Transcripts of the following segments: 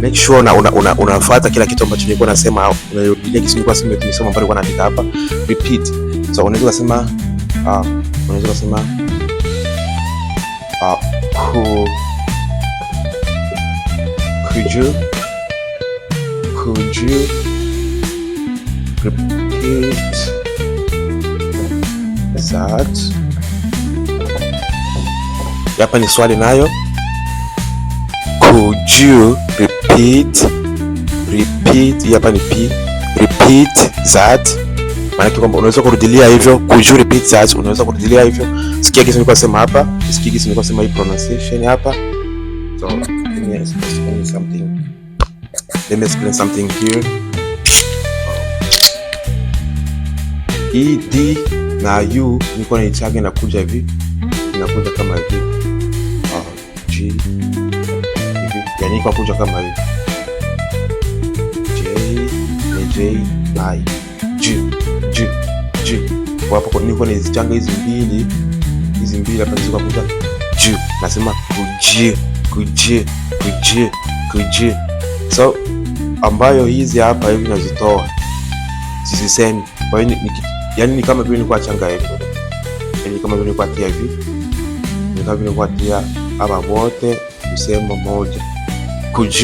make sure unafuata kila kitu ambacho nilikuwa nasema, au unarudia kitu nilikuwa nimesema ambacho nilikuwa naandika hapa. Repeat. So unaweza kusema could you repeat that? Hapa ni swali nayo. Could you repeat, hapa ni p, repeat that. Maana kwamba unaweza kurudilia hivyo. Could you repeat that? Unaweza kurudilia hivyo. Sikia kitu nilikuwa nasema hapa. Sikia kitu nilikuwa nasema hii pronunciation hapa. So let me explain something here. Ed na u niko na ichage na kuja hivi. Inakuja kama hivi. G hivi. Yani kwa kuja kama hivi. J I G. Kwa hapo niko na ichanga hizi mbili hapa ndio kuja G. Nasema kuje. So ambayo hizi hapa hivi nazitoa. Sisemi. Kwa hiyo yani ni kama vile nilikuwa changa hivi. Yani kama vile nilikuwa tia hivi. Ni kama vile nilikuwa tia hapa wote msemo moja. Could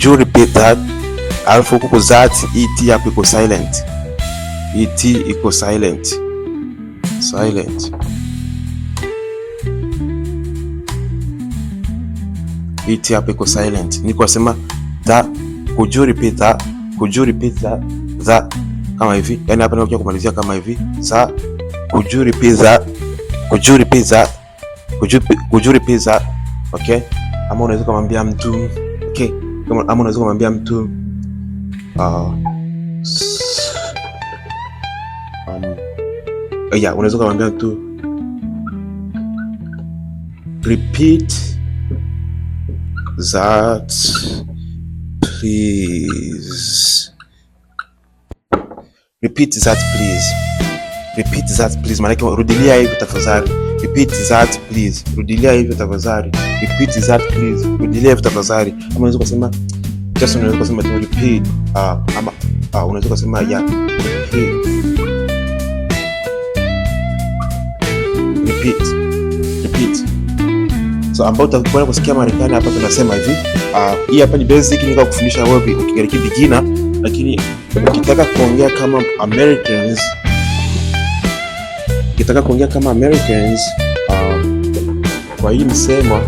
you repeat that? Alafu huko that et hapo iko silent. Et iko silent. Et hapo iko silent. Niko sema that. Could you repeat that? That kama hivi. Yani hapa nakuja kumalizia kama hivi. Could you repeat that? Okay? Ama unaweza kumwambia mtu, okay? Ama unaweza kumwambia mtu unaweza kumwambia mtu repeat that please. Repeat that please. Maana rudilia hivyo tafadhali. Repeat that please. Rudilia hivyo tafadhali. Repeat that please. Rudilia hivyo tafadhali. Ama unaweza kusema just unaweza kusema tu repeat. Ama unaweza kusema repeat. So ambao utakwenda kusikia Marekani hapa tunasema hivi. Hii hapa ni basic nika kufundisha wewe ukigariki beginner, lakini ukitaka kuongea kama Americans, kwa hii msemo